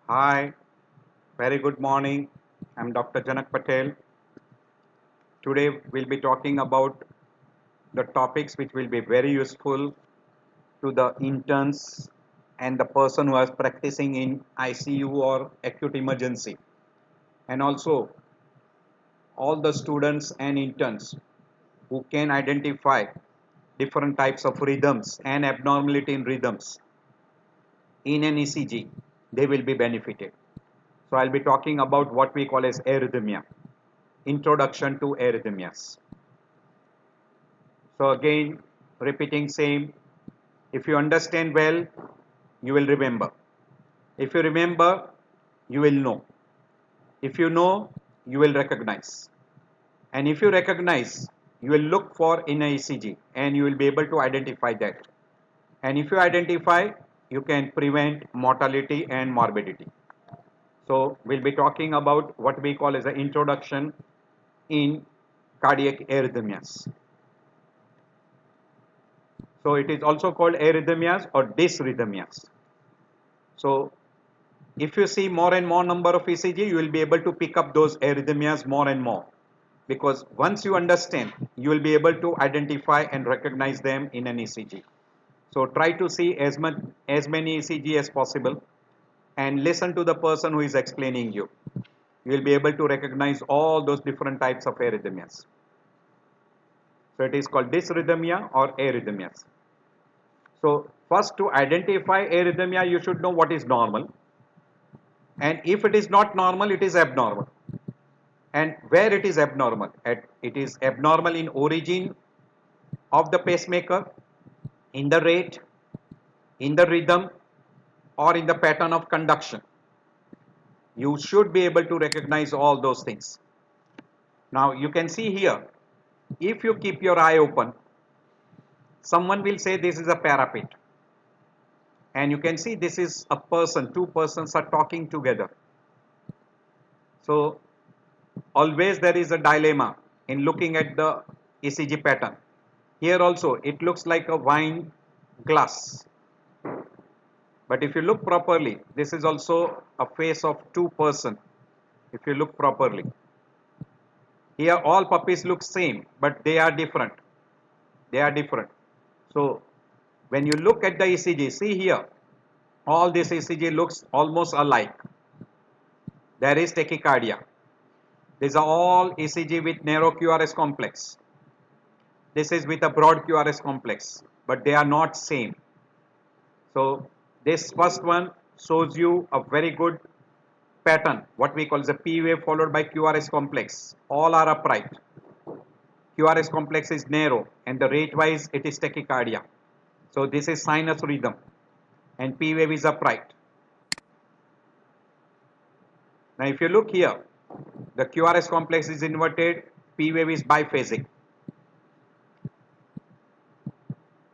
Hi, very good morning. I'm Dr. Janak Patel. Today we'll be talking about the topics which will be very useful to the interns and the person who is practicing in ICU or acute emergency, and also all the students and interns who can identify different types of rhythms and abnormality in rhythms in an ECG. They will be benefited. So I'll be talking about what we call as arrhythmia. Introduction to arrhythmias. So again, repeating same, if you understand well, you will remember. If you remember, you will know. If you know, you will recognize. And if you recognize, you will look for in a ECG and you will be able to identify that. And if you identify, you can prevent mortality and morbidity. So we'll be talking about what we call as an introduction in cardiac arrhythmias. So it is also called arrhythmias or dysrhythmias. So if you see more and more number of ECG, you will be able to pick up those arrhythmias more and more, because once you understand, you will be able to identify and recognize them in an ECG. So try to see as many ECG as possible and listen to the person who is explaining you. You will be able to recognize all those different types of arrhythmias. So it is called dysrhythmia or arrhythmias. So first, to identify arrhythmia, you should know what is normal, and if it is not normal, it is abnormal. And where it is abnormal, it is abnormal in origin of the pacemaker, in the rate, in the rhythm, or in the pattern of conduction. You should be able to recognize all those things. Now you can see here, if you keep your eye open, someone will say this is a parapet, and you can see this is a person, two persons are talking together. So always there is a dilemma in looking at the ECG pattern. Here also it looks like a wine glass, but if you look properly, this is also a face of two person. If you look properly, here all puppies look same, but they are different. They are different. So when you look at the ECG, see here, all this ECG looks almost alike. There is tachycardia. These are all ECG with narrow QRS complex. This is with a broad QRS complex, but they are not same. So this first one shows you a very good pattern, what we call the P wave followed by QRS complex. All are upright. QRS complex is narrow, and the rate wise it is tachycardia. So this is sinus rhythm, and P wave is upright. Now if you look here, the QRS complex is inverted, P wave is biphasic.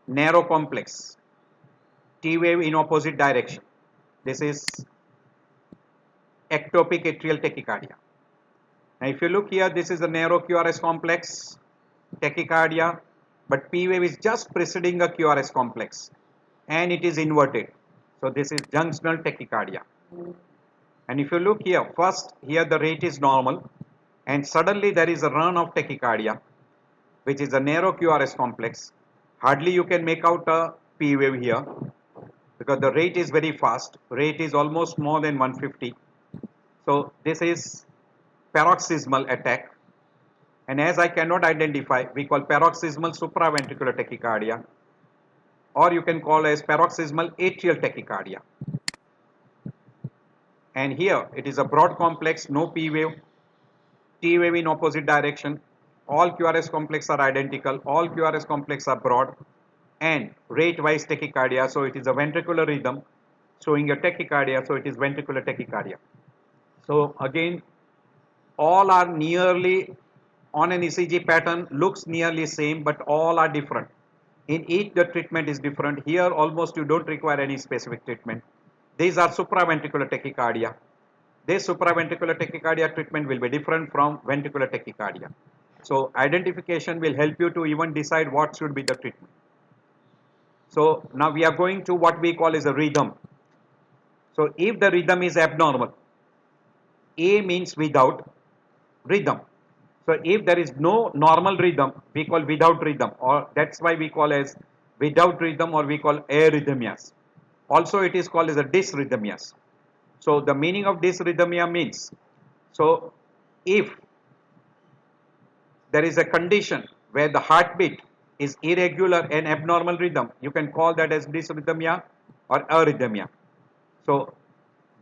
Narrow complex, T wave in opposite direction. This is ectopic atrial tachycardia. Now if you look here, this is a narrow QRS complex, tachycardia, but P wave is just preceding a QRS complex and it is inverted. So this is junctional tachycardia. And if you look here, first here the rate is normal and suddenly there is a run of tachycardia, which is a narrow QRS complex. Hardly you can make out a P wave here because the rate is very fast. Rate is almost more than 150. So this is paroxysmal attack, and as I cannot identify, we call paroxysmal supraventricular tachycardia, or you can call as paroxysmal atrial tachycardia. And here it is a broad complex, no P wave, T wave in opposite direction. All QRS complex are identical, all QRS complex are broad, and rate wise tachycardia, so it is a ventricular rhythm showing a tachycardia, so it is ventricular tachycardia. So again, all are nearly on an ECG pattern, looks nearly same, but all are different. In each the treatment is different. Here almost you don't require any specific treatment. These are supraventricular tachycardia. This supraventricular tachycardia treatment will be different from ventricular tachycardia. So identification will help you to even decide what should be the treatment. So now we are going to what we call is a rhythm. So if the rhythm is abnormal, A means without rhythm. So if there is no normal rhythm, we call without rhythm, or that's why we call as without rhythm, or we call arrhythmias. Also it is called as a dysrhythmias. So the meaning of dysrhythmia means, so if there is a condition where the heartbeat is irregular and abnormal rhythm, you can call that as dysrhythmia or arrhythmia. So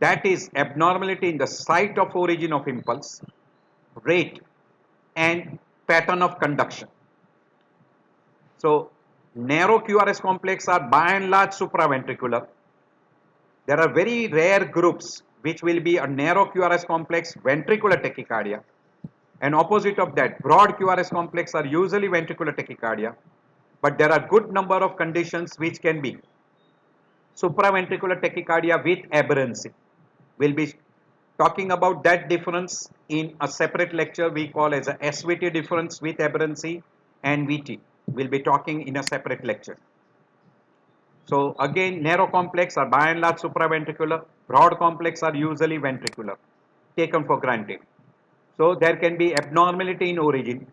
that is abnormality in the site of origin of impulse, rate, and pattern of conduction. So narrow QRS complex are by and large supraventricular. There are very rare groups which will be a narrow QRS complex ventricular tachycardia, and opposite of that, broad QRS complex are usually ventricular tachycardia, but there are good number of conditions which can be supraventricular tachycardia with aberrancy. We'll be talking about that difference in a separate lecture we call as a SVT difference with aberrancy and VT. We'll be talking in a separate lecture. So again, narrow complex are by and large supraventricular, broad complex are usually ventricular, taken for granted. So there can be abnormality in origin.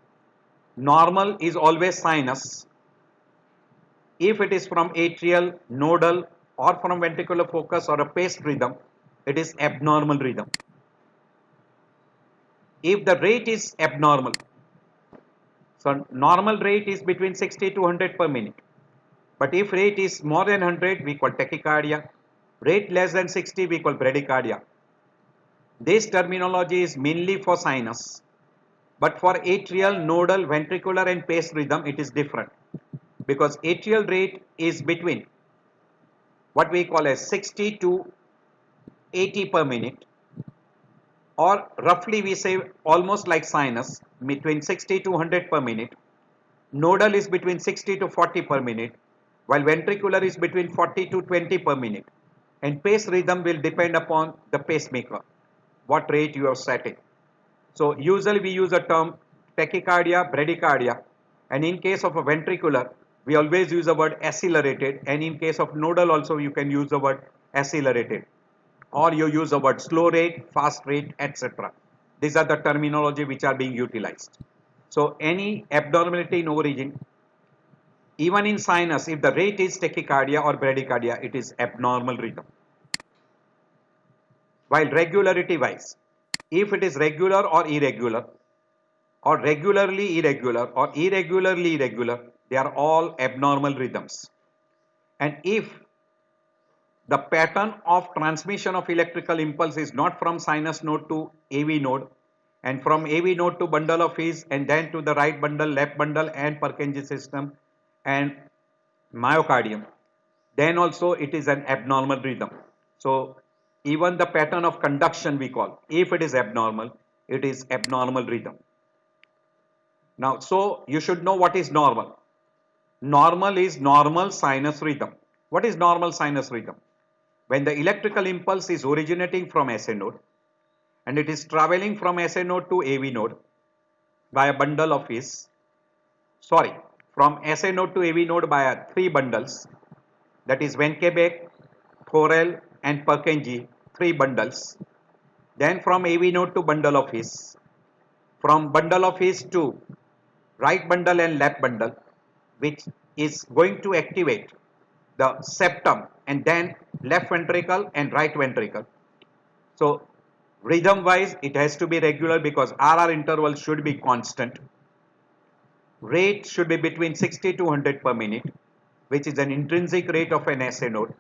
Normal is always sinus. If it is from atrial, nodal, or from ventricular focus or a paced rhythm, it is abnormal rhythm. If the rate is abnormal, so normal rate is between 60 to 100 per minute. But if rate is more than 100, we call tachycardia. Rate less than 60, we call bradycardia. This terminology is mainly for sinus. But for atrial, nodal, ventricular and paced rhythm, it is different. Because atrial rate is between what we call as 60 to 80 per minute, or roughly we say almost like sinus, between 60 to 100 per minute. Nodal is between 60 to 40 per minute, while ventricular is between 40 to 20 per minute. And pace rhythm will depend upon the pacemaker, what rate you are setting. So usually we use a term tachycardia, bradycardia, and in case of a ventricular, we always use the word accelerated, and in case of nodal also you can use the word accelerated, or you use the word slow rate, fast rate, etc. These are the terminology which are being utilized. So any abnormality in origin, even in sinus, if the rate is tachycardia or bradycardia, it is abnormal rhythm. While regularity wise, if it is regular or irregular, or regularly irregular or irregularly irregular, they are all abnormal rhythms. And if the pattern of transmission of electrical impulse is not from sinus node to AV node, and from AV node to bundle of His, and then to the right bundle, left bundle and Purkinje system and myocardium, then also it is an abnormal rhythm. So even the pattern of conduction we call, if it is abnormal, it is abnormal rhythm. Now, so you should know what is normal. Normal is normal sinus rhythm. What is normal sinus rhythm? When the electrical impulse is originating from SA node and it is traveling from SA node to AV node by a bundle of His, from SA node to AV node by three bundles, that is Wenckebach, Thorel and Purkinje, three bundles. Then from AV node to bundle of His, from bundle of His to right bundle and left bundle, which is going to activate the septum and then left ventricle and right ventricle. So rhythm wise it has to be regular because RR interval should be constant. Rate should be between 60 to 100 per minute, which is an intrinsic rate of an SA node.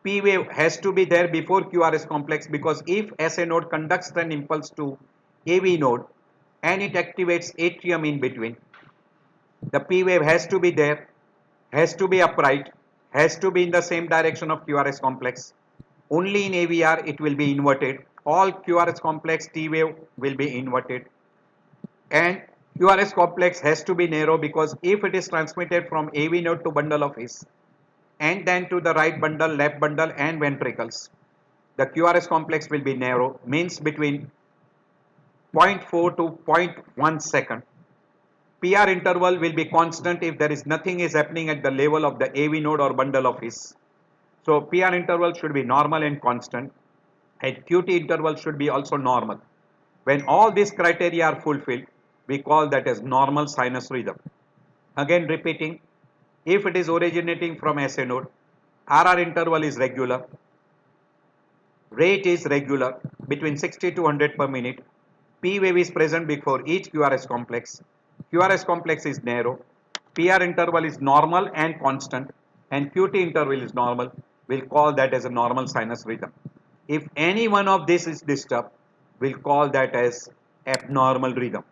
P wave has to be there before QRS complex, because if SA node conducts an impulse to AV node and it activates atrium in between, the P wave has to be there, has to be upright, has to be in the same direction of QRS complex. Only in AVR it will be inverted. All QRS complex T wave will be inverted. And QRS complex has to be narrow, because if it is transmitted from AV node to bundle of His and then to the right bundle, left bundle and ventricles, the QRS complex will be narrow, means between 0.4 to 0.1 second. PR interval will be constant if there is nothing is happening at the level of the AV node or bundle of His. So PR interval should be normal and constant, and QT interval should be also normal. When all these criteria are fulfilled, we call that as normal sinus rhythm. Again repeating, if it is originating from SA node, RR interval is regular, rate is regular between 60 to 100 per minute, P wave is present before each QRS complex, QRS complex is narrow, PR interval is normal and constant, and QT interval is normal, we'll call that as a normal sinus rhythm. If any one of this is disturbed, we'll call that as abnormal rhythm.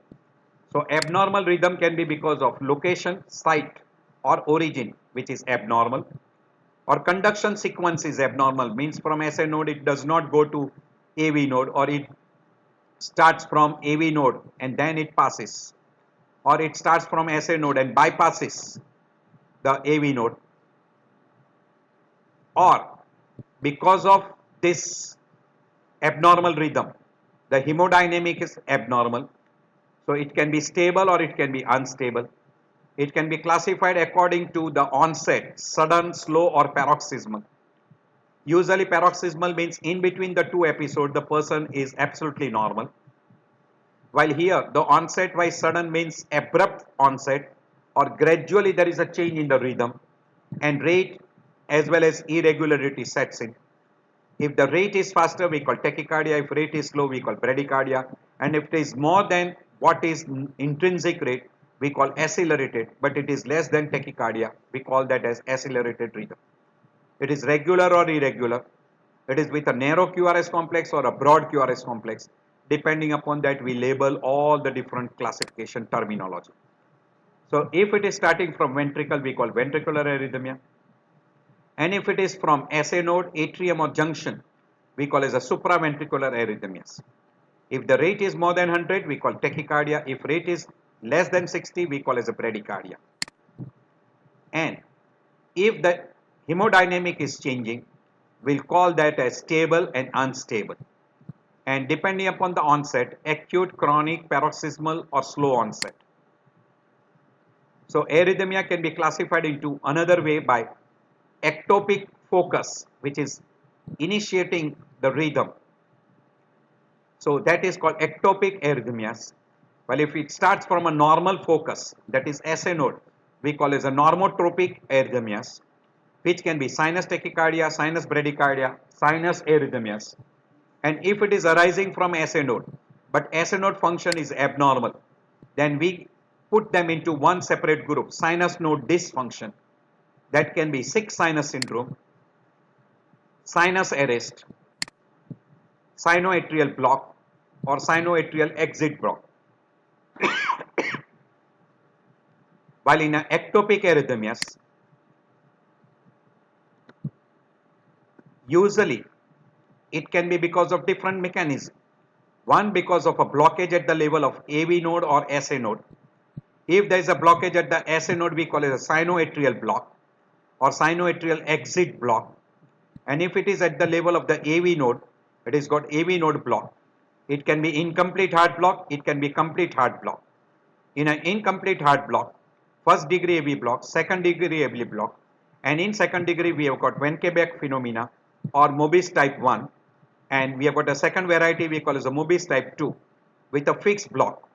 So abnormal rhythm can be because of location, site or origin, which is abnormal, or conduction sequence is abnormal, means from SA node it does not go to AV node, or it starts from AV node and then it passes, or it starts from SA node and bypasses the AV node, or because of this abnormal rhythm, the hemodynamic is abnormal. So it can be stable or it can be unstable. It can be classified according to the onset, sudden, slow or paroxysmal. Usually paroxysmal means in between the two episodes the person is absolutely normal. While here the onset by sudden means abrupt onset, or gradually there is a change in the rhythm, and rate as well as irregularity sets in. If the rate is faster, we call tachycardia. If rate is slow, we call bradycardia. And if it is more than what is intrinsic rate, we call accelerated. But it is less than tachycardia, we call that as accelerated rhythm. It is regular or irregular. It is with a narrow QRS complex or a broad QRS complex. Depending upon that, we label all the different classification terminology. So if it is starting from ventricle, we call ventricular arrhythmia. And if it is from SA node, atrium or junction, we call as a supraventricular arrhythmias. If the rate is more than 100, we call tachycardia. If rate is less than 60, we call as a bradycardia. And if the hemodynamic is changing, we'll call that as stable and unstable. And depending upon the onset, acute, chronic, paroxysmal or slow onset. So arrhythmia can be classified into another way by ectopic focus, which is initiating the rhythm. So that is called ectopic arrhythmias. Well, if it starts from a normal focus, that is SA node, we call as a normotropic arrhythmias, which can be sinus tachycardia, sinus bradycardia, sinus arrhythmias. And if it is arising from SA node, but SA node function is abnormal, then we put them into one separate group, sinus node dysfunction. That can be sick sinus syndrome, sinus arrest, sinoatrial block, or sinoatrial exit block. While in ectopic arrhythmias, usually it can be because of different mechanisms. One, because of a blockage at the level of AV node or SA node. If there is a blockage at the SA node, we call it a sinoatrial block or sinoatrial exit block. And if it is at the level of the AV node, it is called AV node block. It can be incomplete heart block, it can be complete heart block. In an incomplete heart block, first degree AV block, second degree AV block, and in second degree we have got Wenckebach phenomena or Mobius type 1, and we have got a second variety we call as a Mobius type 2 with a fixed block,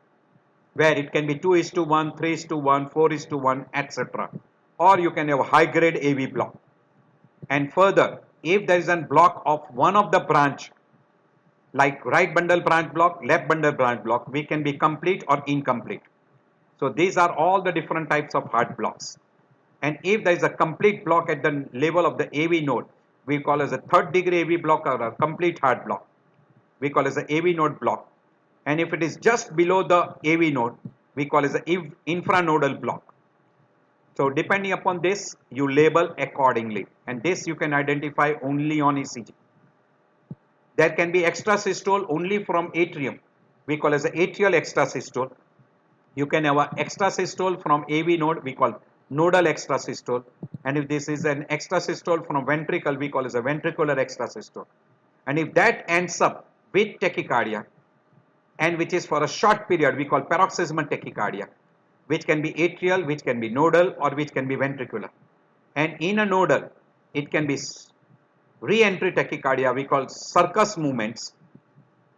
where it can be 2:1, 3:1, 4:1, etc. Or you can have a high grade AV block. And further, if there is a block of one of the branch, like right bundle branch block, left bundle branch block, we can be complete or incomplete. So these are all the different types of heart blocks. And if there is a complete block at the level of the AV node, we call as a third degree AV block or a complete heart block. We call as a AV node block. And if it is just below the AV node, we call as a infranodal block. So depending upon this, you label accordingly, and this you can identify only on ECG. There can be extrasystole only from atrium. We call as a atrial extrasystole. You can have an extrasystole from AV node, we call nodal extrasystole. And if this is an extrasystole from ventricle, we call as a ventricular extrasystole. And if that ends up with tachycardia, and which is for a short period, we call paroxysmal tachycardia, which can be atrial, which can be nodal, or which can be ventricular. And in a nodal, it can be re-entry tachycardia we call circus movements.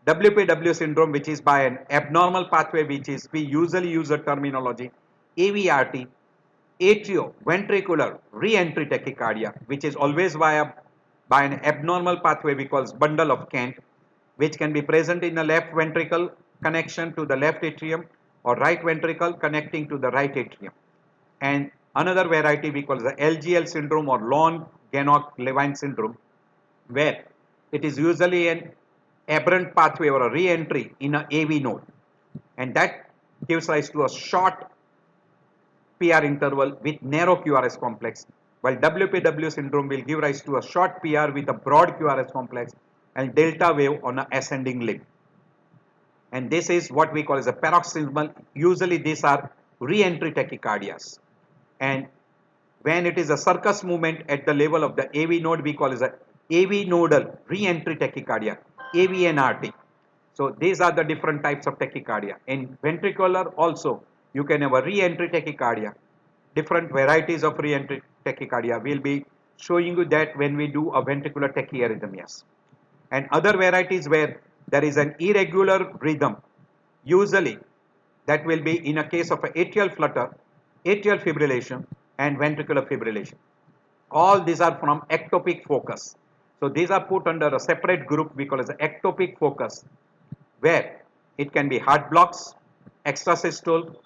WPW syndrome, which is by an abnormal pathway, which is we usually use the terminology AVRT, atrioventricular re-entry tachycardia, which is always by an abnormal pathway we call bundle of Kent, which can be present in the left ventricle connection to the left atrium or right ventricle connecting to the right atrium. And another variety we call the LGL syndrome or Lorne-Gannock-Levine syndrome, where it is usually an aberrant pathway or a re-entry in a AV node, and that gives rise to a short PR interval with narrow QRS complex, while WPW syndrome will give rise to a short PR with a broad QRS complex and delta wave on an ascending limb. And this is what we call as a paroxysmal. Usually these are re-entry tachycardias, and when it is a circus movement at the level of the AV node, we call as a AV nodal re-entry tachycardia, AVNRT. So these are the different types of tachycardia. In ventricular also, you can have a re-entry tachycardia. Different varieties of re-entry tachycardia. We'll be showing you that when we do a ventricular tachyarrhythmias. And other varieties where there is an irregular rhythm, usually that will be in a case of an atrial flutter, atrial fibrillation, and ventricular fibrillation. All these are from ectopic focus. So these are put under a separate group we call as ectopic focus, where it can be heart blocks, extrasystole,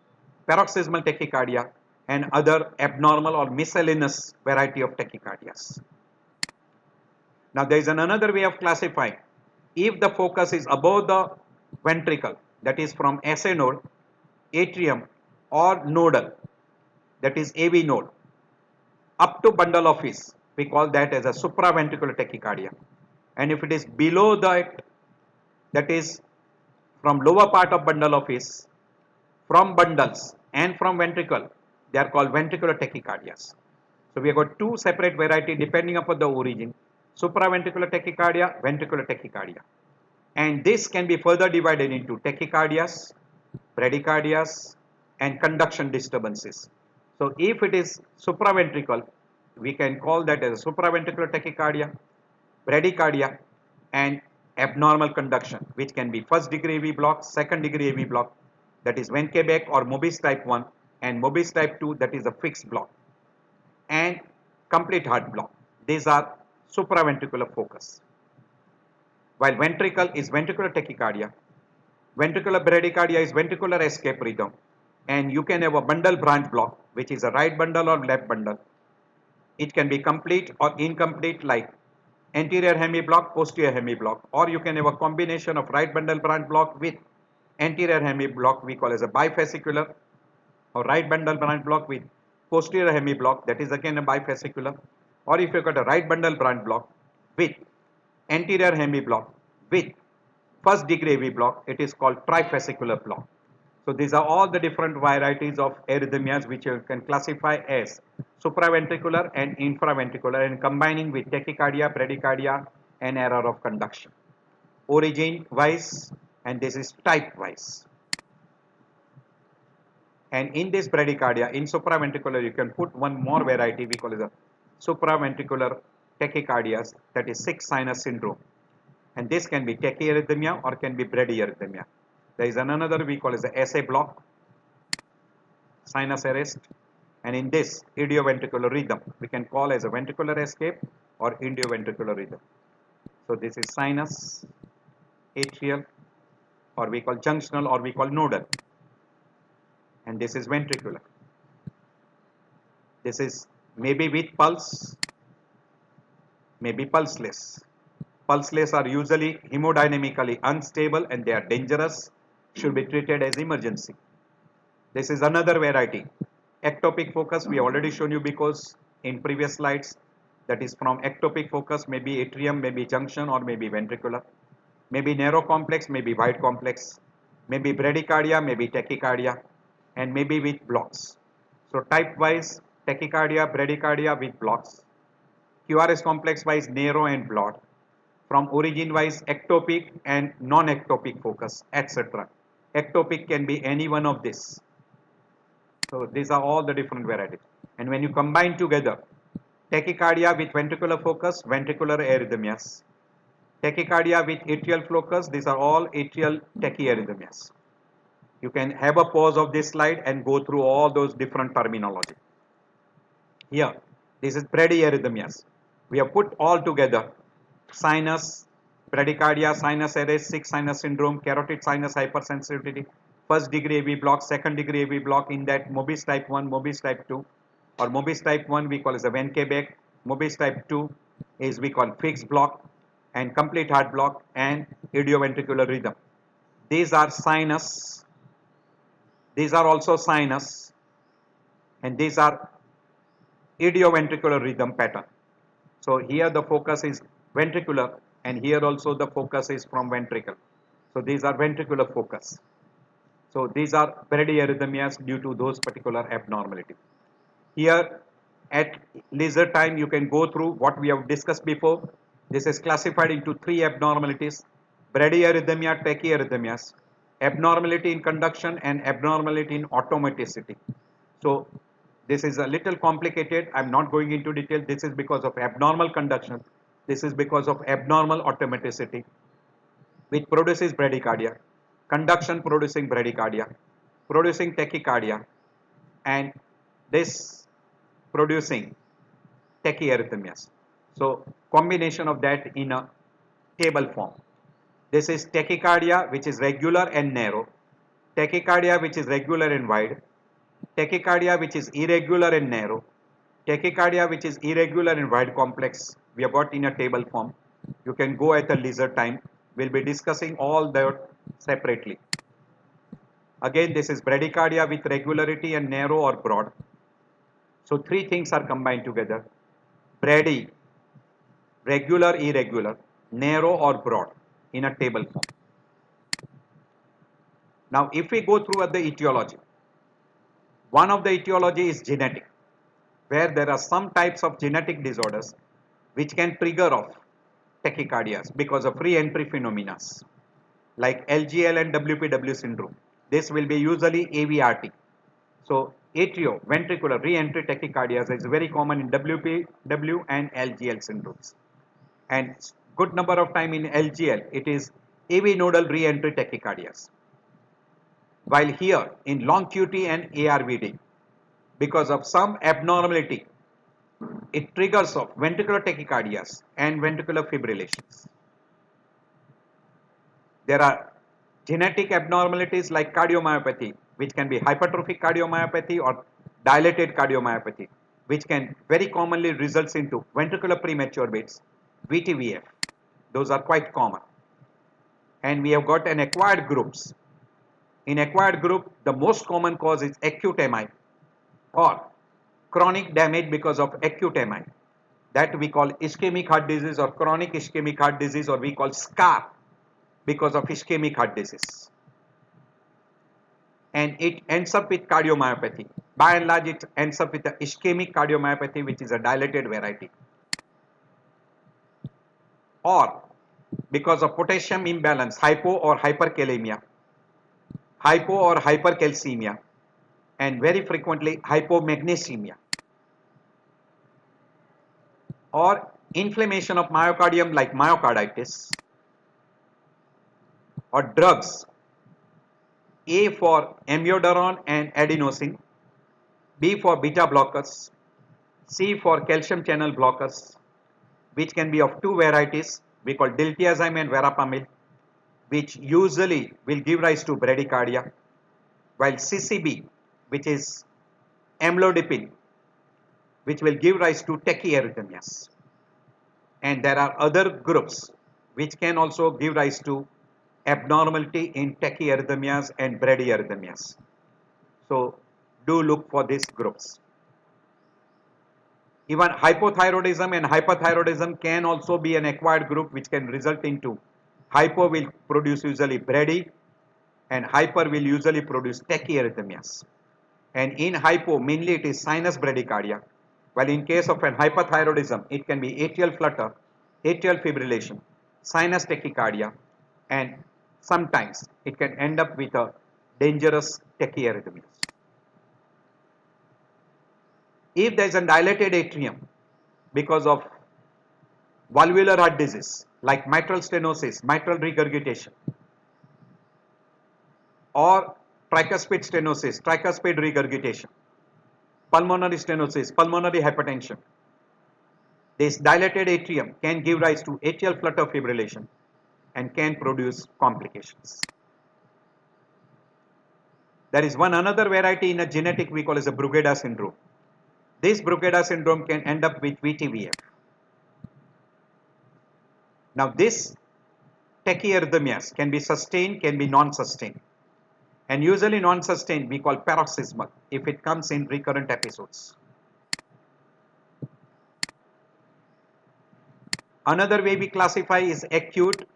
paroxysmal tachycardia, and other abnormal or miscellaneous variety of tachycardias. Now there is another way of classifying. If the focus is above the ventricle, that is from SA node, atrium, or nodal, that is AV node, up to bundle office, we call that as a supraventricular tachycardia. And if it is below that, that is from lower part of bundle office, from bundles and from ventricle, they are called ventricular tachycardias. So we have got two separate varieties depending upon the origin: supraventricular tachycardia, ventricular tachycardia. And this can be further divided into tachycardias, bradycardias, and conduction disturbances. So if it is supraventricle, we can call that as a supraventricular tachycardia, bradycardia, and abnormal conduction, which can be first degree AV block, second degree AV block, that is Wenckebach or Mobis type 1, and Mobis type 2, that is a fixed block, and complete heart block. These are supraventricular focus. While ventricle is ventricular tachycardia, ventricular bradycardia is ventricular escape rhythm, and you can have a bundle branch block, which is a right bundle or left bundle. It can be complete or incomplete, like anterior hemiblock, posterior hemiblock, or you can have a combination of right bundle branch block with anterior hemiblock, we call as a bifascicular, or right bundle branch block with posterior hemiblock, that is again a bifascicular, or if you got a right bundle branch block with anterior hemiblock with first degree AV block, it is called trifascicular block. So these are all the different varieties of arrhythmias which you can classify as supraventricular and infraventricular, and combining with tachycardia, bradycardia, and error of conduction. Origin wise, and this is type wise. And in this bradycardia, in supraventricular, you can put one more variety we call it a supraventricular tachycardias, that is 6 sinus syndrome. And this can be tachyarrhythmia or can be bradyarrhythmia. There is another we call as the SA block, sinus arrest, and in this idioventricular rhythm we can call as a ventricular escape or idioventricular rhythm. So this is sinus, atrial, or we call junctional, or we call nodal, and this is ventricular. This is maybe with pulse, maybe pulseless. Pulseless are usually hemodynamically unstable and they are dangerous, should be treated as emergency. This is another variety. Ectopic focus we already shown you because in previous slides, that is from ectopic focus, maybe atrium, maybe junction, or maybe ventricular, maybe narrow complex, maybe wide complex, maybe bradycardia, maybe tachycardia, and maybe with blocks. So type wise tachycardia, bradycardia with blocks, QRS complex wise narrow and broad, from origin wise ectopic and non-ectopic focus, etc. Ectopic can be any one of this. So these are all the different varieties, and when you combine together, Tachycardia with ventricular focus, ventricular arrhythmias. Tachycardia with atrial focus, these are all atrial tachyarrhythmias. You can have a pause of this slide and go through all those different terminology. Here, this is bradyarrhythmias. We have put all together sinus, bradycardia, sinus arrest, sick sinus syndrome, carotid sinus hypersensitivity, first degree AV block, second degree AV block, in that Mobis type 1, Mobis type 2, or Mobis type 1 we call as a Venkebeck, Mobis type 2 is we call fixed block, and complete heart block, and idioventricular rhythm. These are sinus, these are also sinus, and these are idioventricular rhythm pattern. So here the focus is ventricular, and here also the focus is from ventricle. So these are ventricular focus. So these are bradyarrhythmias due to those particular abnormalities. Here at leisure time you can go through what we have discussed before. This is classified into three abnormalities: bradyarrhythmia, tachyarrhythmias, abnormality in conduction, and abnormality in automaticity. So this is a little complicated. I'm not going into detail. This is because of abnormal conduction. This is because of abnormal automaticity, which produces bradycardia, conduction producing bradycardia, producing tachycardia, and this producing tachyarrhythmias. So combination of that in a table form. This is tachycardia, which is regular and narrow, tachycardia which is regular and wide, tachycardia which is irregular and narrow, tachycardia which is irregular and wide complex. We have got in a table form. You can go at a leisure time. We'll be discussing all that separately. Again, this is bradycardia with regularity and narrow or broad. So three things are combined together: brady, regular, irregular, narrow or broad, in a table form. Now if we go through the etiology, one of the etiology is genetic, where there are some types of genetic disorders which can trigger off tachycardias because of re-entry phenomena like LGL and WPW syndrome. This will be usually AVRT. So atrioventricular re-entry tachycardias is very common in WPW and LGL syndromes. And good number of time in LGL it is AV nodal re-entry tachycardias. While here in long QT and ARVD, because of some abnormality, it triggers off ventricular tachycardias and ventricular fibrillations. There are genetic abnormalities like cardiomyopathy, which can be hypertrophic cardiomyopathy or dilated cardiomyopathy, which can very commonly results into ventricular premature beats, VTVF. Those are quite common. And we have got an acquired groups. In acquired group, the most common cause is acute MI or chronic damage because of acute MI. That we call ischemic heart disease or chronic ischemic heart disease, or we call SCAR because of ischemic heart disease. And it ends up with cardiomyopathy. By and large, it ends up with the ischemic cardiomyopathy, which is a dilated variety. Or because of potassium imbalance, hypo or hyperkalemia, hypo or hypercalcemia, and very frequently hypomagnesemia, or inflammation of myocardium like myocarditis, or drugs, A for amiodarone and adenosine, B for beta blockers, C for calcium channel blockers, which can be of two varieties, we call diltiazem and verapamil, which usually will give rise to bradycardia, while CCB, which is amlodipine, which will give rise to tachyarrhythmias. And there are other groups which can also give rise to abnormality in tachyarrhythmias and bradyarrhythmias. So do look for these groups. Even hypothyroidism and hyperthyroidism can also be an acquired group which can result into hypo will produce usually brady and hyper will usually produce tachyarrhythmias. And in hypo mainly it is sinus bradycardia, while in case of an hyperthyroidism it can be atrial flutter, atrial fibrillation, sinus tachycardia, and sometimes it can end up with a dangerous tachyarrhythmias. If there is a dilated atrium, because of valvular heart disease like mitral stenosis, mitral regurgitation, or tricuspid stenosis, tricuspid regurgitation, pulmonary stenosis, pulmonary hypertension. This dilated atrium can give rise to atrial flutter fibrillation and can produce complications. There is one another variety in a genetic we call as a Brugada syndrome. This Brugada syndrome can end up with VTVF. Now this tachyarrhythmias can be sustained, can be non-sustained. And usually non-sustained we call paroxysmal if it comes in recurrent episodes. Another way we classify is acute,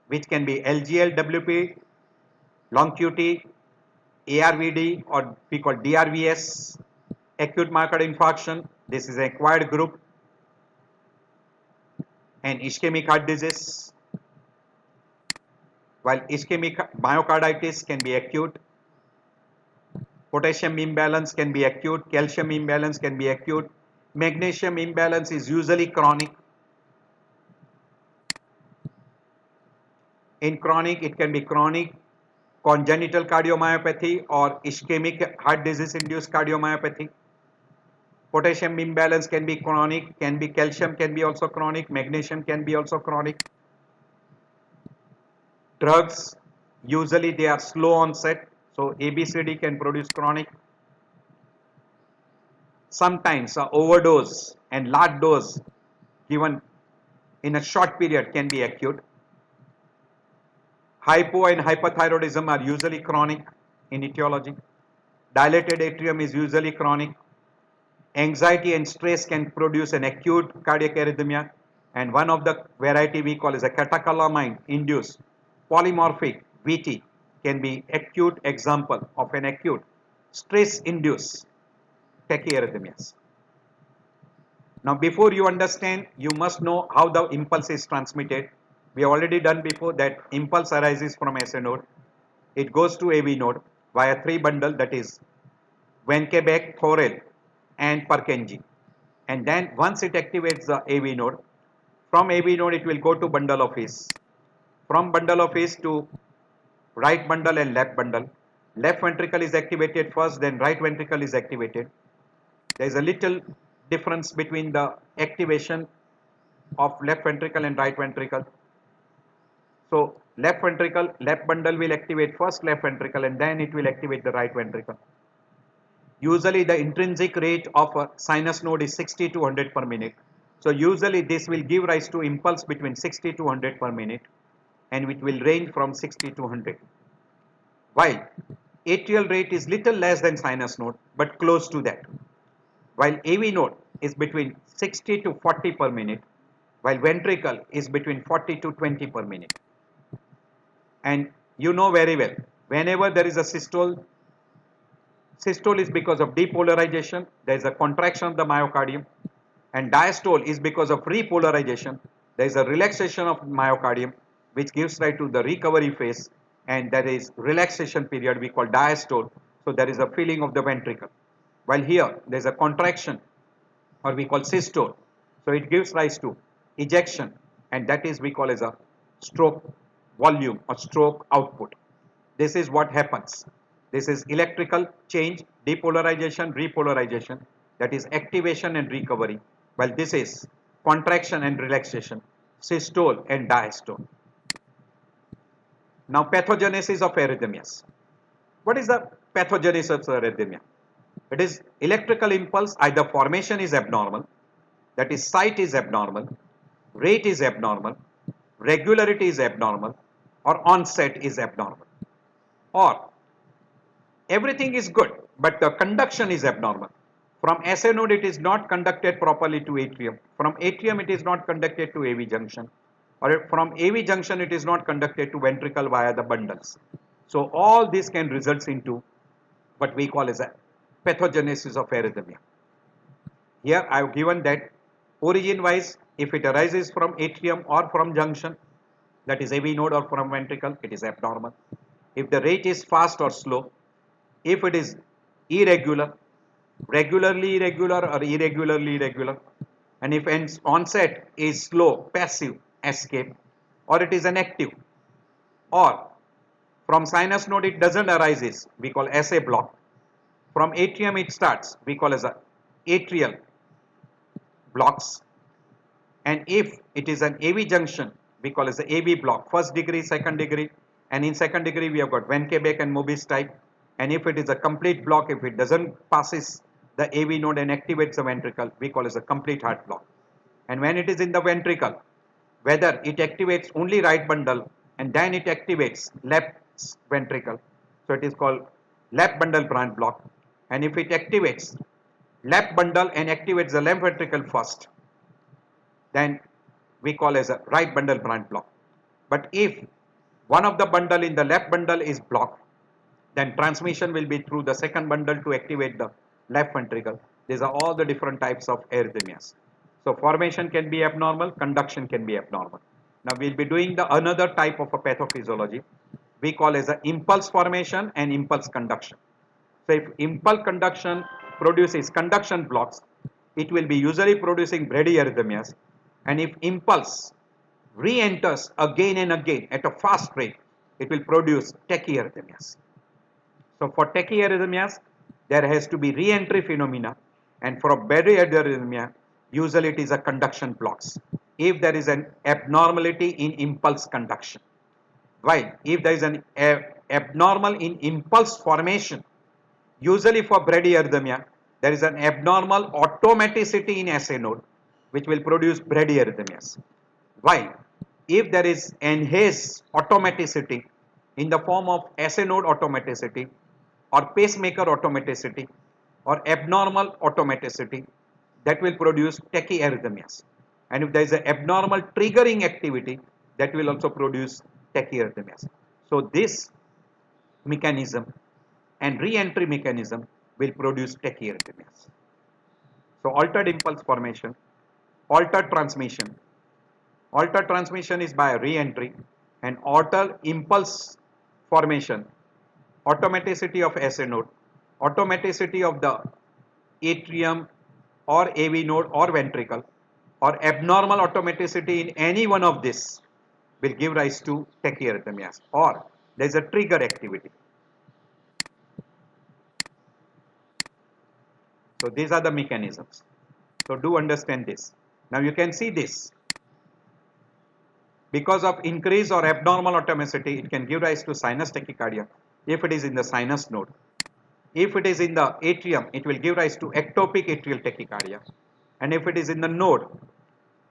which can be LGL, WP, long QT, ARVD, or we call DRVS, acute myocardial infarction. This is an acquired group, and ischemic heart disease. While ischemic myocarditis can be acute, potassium imbalance can be acute, calcium imbalance can be acute, magnesium imbalance is usually chronic. In chronic, it can be chronic congenital cardiomyopathy or ischemic heart disease induced cardiomyopathy. Potassium imbalance can be chronic, can be calcium can be also chronic, magnesium can be also chronic. Drugs, usually they are slow onset, so ABCD can produce chronic. Sometimes overdose and large dose given in a short period can be acute. Hypo and hypothyroidism are usually chronic in etiology. Dilated atrium is usually chronic. Anxiety and stress can produce an acute cardiac arrhythmia, and one of the variety we call is a catecholamine induced polymorphic VT can be acute example of an acute stress induced tachyarrhythmias. Now before you understand, you must know how the impulse is transmitted. We have already done before that impulse arises from SA node. It goes to AV node via three bundle, that is Wenckebach, Thorel and Purkinje. And then once it activates the AV node, from AV node it will go to bundle of His. From bundle of His to right bundle and left bundle. Left ventricle is activated first, then right ventricle is activated. There is a little difference between the activation of left ventricle and right ventricle. So left ventricle, left bundle will activate first left ventricle and then it will activate the right ventricle. Usually the intrinsic rate of a sinus node is 60 to 100 per minute. So usually this will give rise to impulse between 60 to 100 per minute, and it will range from 60 to 100. While atrial rate is little less than sinus node but close to that. While AV node is between 60 to 40 per minute, while ventricle is between 40 to 20 per minute. And you know very well, whenever there is a systole is because of depolarization, there is a contraction of the myocardium, and diastole is because of repolarization, there is a relaxation of myocardium which gives rise to the recovery phase, and there is relaxation period we call diastole, so there is a filling of the ventricle. While here there is a contraction or we call systole, so it gives rise to ejection, and that is we call as a stroke volume or stroke output. This is what happens. This is electrical change, depolarization, repolarization, that is activation and recovery, while this is contraction and relaxation, systole and diastole. Now pathogenesis of arrhythmias. What is the pathogenesis of arrhythmia? It is electrical impulse, either formation is abnormal, that is site is abnormal, rate is abnormal, regularity is abnormal, or onset is abnormal, or everything is good but the conduction is abnormal. From SA node it is not conducted properly to atrium, from atrium it is not conducted to AV junction, or from AV junction it is not conducted to ventricle via the bundles. So all this can result into what we call as a pathogenesis of arrhythmia. Here I have given that origin wise, if it arises from atrium or from junction, that is AV node, or from ventricle, it is abnormal. If the rate is fast or slow, if it is irregular, regularly irregular or irregularly irregular, and if its onset is slow, passive, escape, or it is an active, or from sinus node it doesn't arises, we call SA block. From atrium it starts, we call as a atrial blocks. And if it is an AV junction, we call as the AV block, first degree, second degree, and in second degree we have got Van Quebec and Mobis type. And if it is a complete block, if it doesn't passes the AV node and activates the ventricle, we call as a complete heart block. And when it is in the ventricle, whether it activates only right bundle and then it activates left ventricle, so it is called left bundle branch block. And if it activates left bundle and activates the left ventricle first, then we call as a right bundle branch block. But if one of the bundle in the left bundle is blocked, then transmission will be through the second bundle to activate the left ventricle. These are all the different types of arrhythmias. So formation can be abnormal, conduction can be abnormal. Now we'll be doing the another type of a pathophysiology we call as a impulse formation and impulse conduction. So if impulse conduction produces conduction blocks, it will be usually producing bradyarrhythmias, and if impulse re-enters again and again at a fast rate, it will produce tachyarrhythmias. So for tachyarrhythmias, there has to be re-entry phenomena, and for bradyarrhythmia, usually it is a conduction blocks if there is an abnormality in impulse conduction. While if there is an abnormal in impulse formation, usually for bradyarrhythmia, there is an abnormal automaticity in SA node which will produce bradyarrhythmias. While if there is enhanced automaticity in the form of SA node automaticity or pacemaker automaticity or abnormal automaticity, that will produce tachyarrhythmias. And if there is an abnormal triggering activity, that will also produce tachyarrhythmias. So this mechanism and re-entry mechanism will produce tachyarrhythmias. So altered impulse formation, altered transmission. Altered transmission is by re-entry, and altered impulse formation, automaticity of SA node, automaticity of the atrium or AV node or ventricle, or abnormal automaticity in any one of this will give rise to tachyarrhythmias, or there is a trigger activity. So these are the mechanisms. So do understand this. Now you can see this. Because of increase or abnormal automaticity, it can give rise to sinus tachycardia if it is in the sinus node. If it is in the atrium, it will give rise to ectopic atrial tachycardia. And if it is in the node,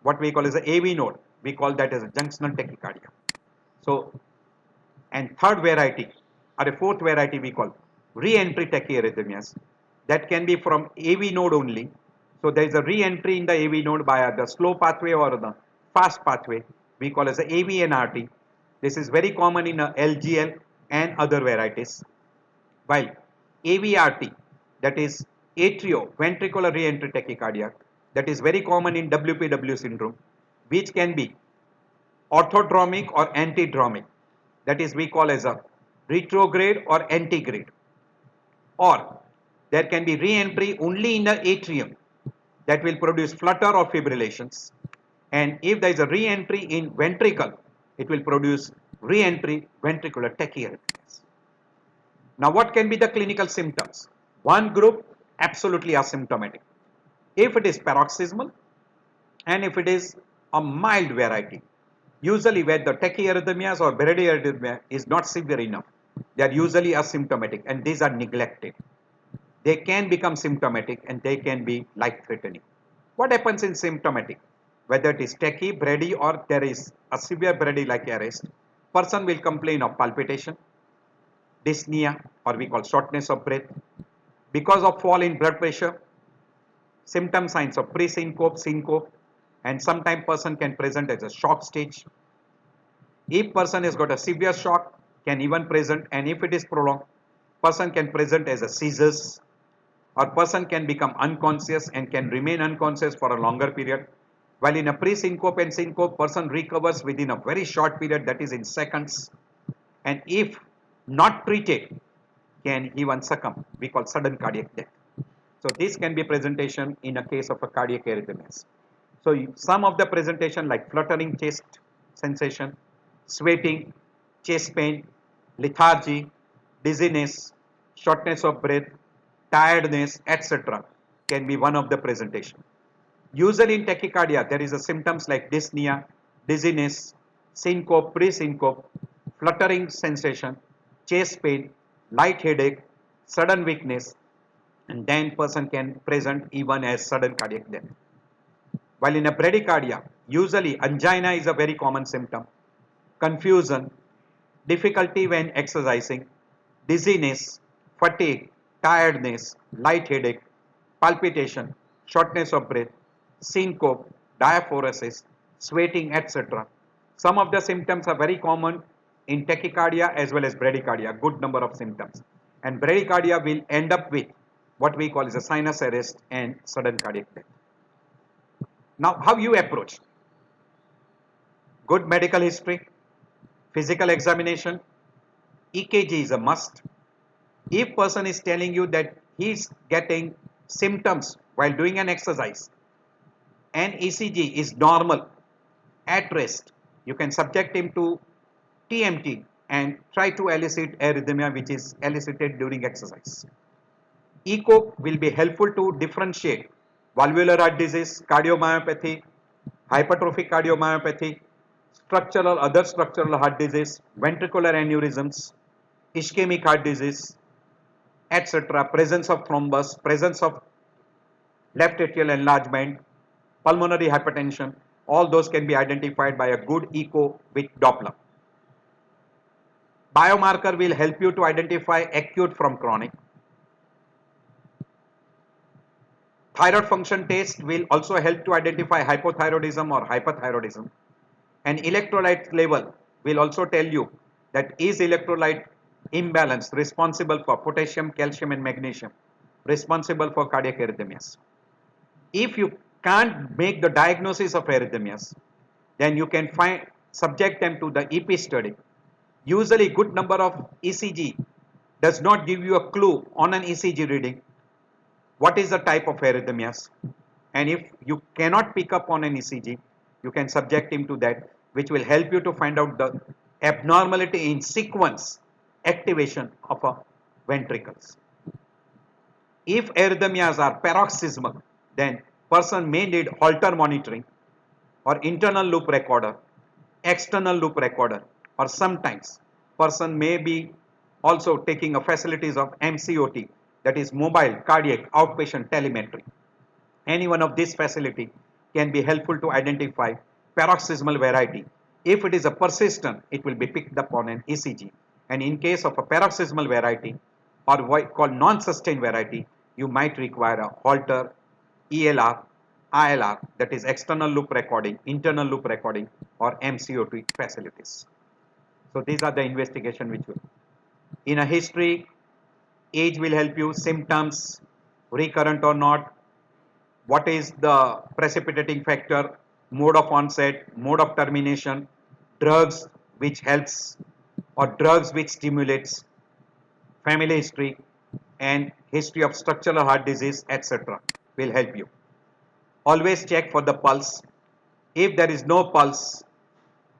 what we call as the AV node, we call that as a junctional tachycardia. So, and third variety, or a fourth variety we call re-entry tachyarrhythmias. That can be from AV node only. So there is a re-entry in the AV node by the slow pathway or the fast pathway. We call as the AVNRT. This is very common in LGL and other varieties. While AVRT, that is atrioventricular re-entry tachycardia, that is very common in WPW syndrome, which can be orthodromic or antidromic. That is we call as a retrograde or antigrade. Or there can be re-entry only in the atrium that will produce flutter or fibrillations. And if there is a re-entry in ventricle, it will produce re-entry ventricular tachyarrhythmias. Now what can be the clinical symptoms? One group absolutely asymptomatic. If it is paroxysmal and if it is a mild variety, usually where the tachyarrhythmias or bradyarrhythmia is not severe enough, they are usually asymptomatic and these are neglected. They can become symptomatic and they can be life-threatening. What happens in symptomatic? Whether it is tachy, brady, or there is a severe brady-like arrest, person will complain of palpitation, dyspnea, or we call shortness of breath, because of fall in blood pressure, symptom signs of pre-syncope, syncope, and sometimes person can present as a shock stage. If person has got a severe shock, can even present, and if it is prolonged, person can present as a seizures, or person can become unconscious and can remain unconscious for a longer period. While in a pre-syncope and syncope, person recovers within a very short period, that is in seconds. And if not treated, can even succumb. We call sudden cardiac death. So this can be presentation in a case of a cardiac arrhythmias. So some of the presentation like fluttering chest sensation, sweating, chest pain, lethargy, dizziness, shortness of breath, tiredness, etc. can be one of the presentation. Usually in tachycardia, there is a symptoms like dyspnea, dizziness, syncope, pre-syncope, fluttering sensation, chest pain, light headache, sudden weakness, and then person can present even as sudden cardiac death. While in a bradycardia, usually angina is a very common symptom, confusion, difficulty when exercising, dizziness, fatigue, tiredness, light headache, palpitation, shortness of breath, syncope, diaphoresis, sweating, etc. Some of the symptoms are very common in tachycardia as well as bradycardia, good number of symptoms. And bradycardia will end up with what we call as a sinus arrest and sudden cardiac death. Now, how you approach? Good medical history, physical examination, EKG is a must. If person is telling you that he is getting symptoms while doing an exercise and ECG is normal at rest, you can subject him to TMT and try to elicit arrhythmia which is elicited during exercise. Echo will be helpful to differentiate valvular heart disease, cardiomyopathy, hypertrophic cardiomyopathy, other structural heart disease, ventricular aneurysms, ischemic heart disease, etc. Presence of thrombus, presence of left atrial enlargement, pulmonary hypertension, all those can be identified by a good echo with Doppler. Biomarker will help you to identify acute from chronic. Thyroid function test will also help to identify hypothyroidism or hyperthyroidism. And electrolyte level will also tell you that is electrolyte imbalance responsible for potassium, calcium and magnesium, responsible for cardiac arrhythmias. If you can't make the diagnosis of arrhythmias, then you can subject them to the EP study. Usually good number of ECG does not give you a clue on an ECG reading what is the type of arrhythmias, and if you cannot pick up on an ECG, you can subject him to that, which will help you to find out the abnormality in sequence activation of a ventricles. If arrhythmias are paroxysmal, then person may need Holter monitoring or internal loop recorder, external loop recorder, or sometimes person may be also taking a facilities of MCOT, that is mobile cardiac outpatient telemetry. Any one of these facility can be helpful to identify paroxysmal variety. If it is a persistent, it will be picked up on an ECG. And in case of a paroxysmal variety or what called non-sustained variety, you might require a Holter, ELR, ILR, that is external loop recording, internal loop recording, or MCOT facilities. So these are the investigation which will. In a history, age will help you, symptoms, recurrent or not, what is the precipitating factor, mode of onset, mode of termination, drugs which helps or drugs which stimulates, family history, and history of structural heart disease, etc. will help you. Always check for the pulse. If there is no pulse,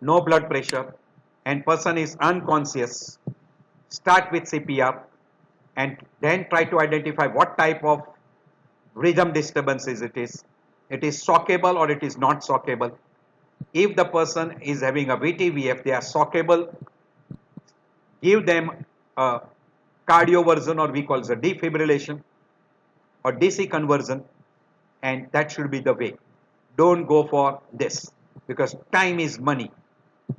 no blood pressure, and person is unconscious, start with CPR and then try to identify what type of rhythm disturbances it is. It is shockable or it is not shockable. If the person is having a VTVF, they are shockable, give them a cardioversion, or we call it a defibrillation or DC conversion, and that should be the way. Don't go for this, because time is money.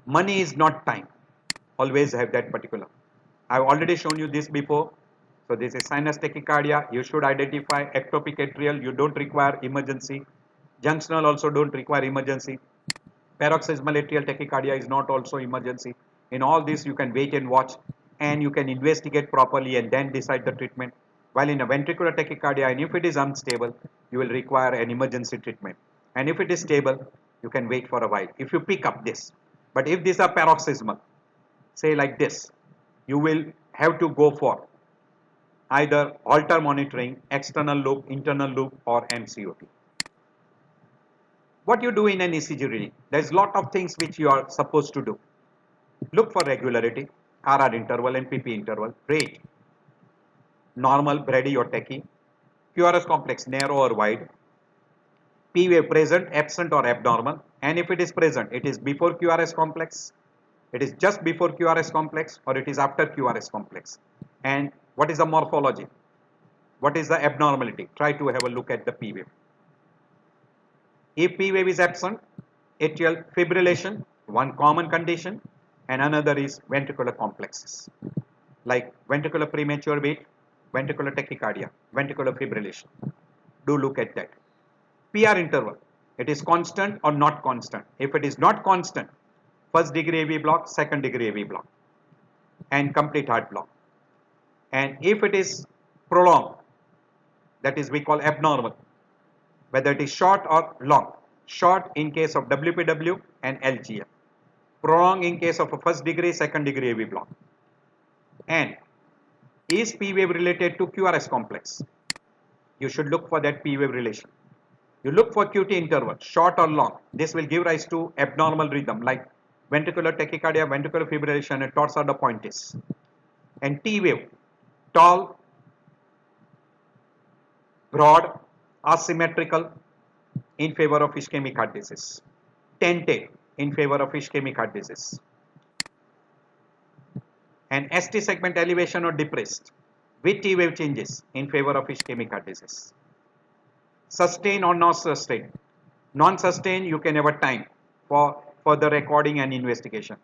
Money is not time. Always have that particular. I have already shown you this before. So this is sinus tachycardia. You should identify ectopic atrial. You don't require emergency. Junctional also don't require emergency. Paroxysmal atrial tachycardia is not also emergency. In all this, you can wait and watch, and you can investigate properly and then decide the treatment. While in a ventricular tachycardia, and if it is unstable, you will require an emergency treatment. And if it is stable, you can wait for a while if you pick up this. But if these are paroxysmal, say like this, you will have to go for either Holter monitoring, external loop, internal loop, or MCOT. What you do in an ECG reading? There's a lot of things which you are supposed to do. Look for regularity, RR interval and PP interval, rate, normal, Brady or Tachy, QRS complex narrow or wide, P wave present, absent or abnormal, and if it is present, it is before QRS complex, it is just before QRS complex, or it is after QRS complex. And what is the morphology? What is the abnormality? Try to have a look at the P wave. If P wave is absent, atrial fibrillation, one common condition, and another is ventricular complexes, like ventricular premature beat, ventricular tachycardia, ventricular fibrillation. Do look at that. PR interval, it is constant or not constant. If it is not constant, first degree AV block, second degree AV block, and complete heart block. And if it is prolonged, that is we call abnormal, whether it is short or long. Short in case of WPW and LGF. Prolonged in case of a first degree, second degree AV block. And is P wave related to QRS complex? You should look for that P wave relation. You look for QT interval, short or long. This will give rise to abnormal rhythm like ventricular tachycardia, ventricular fibrillation, and torsades de pointes. And T wave, tall, broad, asymmetrical in favor of ischemic heart disease. Tentate in favor of ischemic heart disease. And ST segment elevation or depressed with T wave changes in favor of ischemic heart disease. Sustain or not sustain. Non-sustain, you can have a time for further recording and investigation.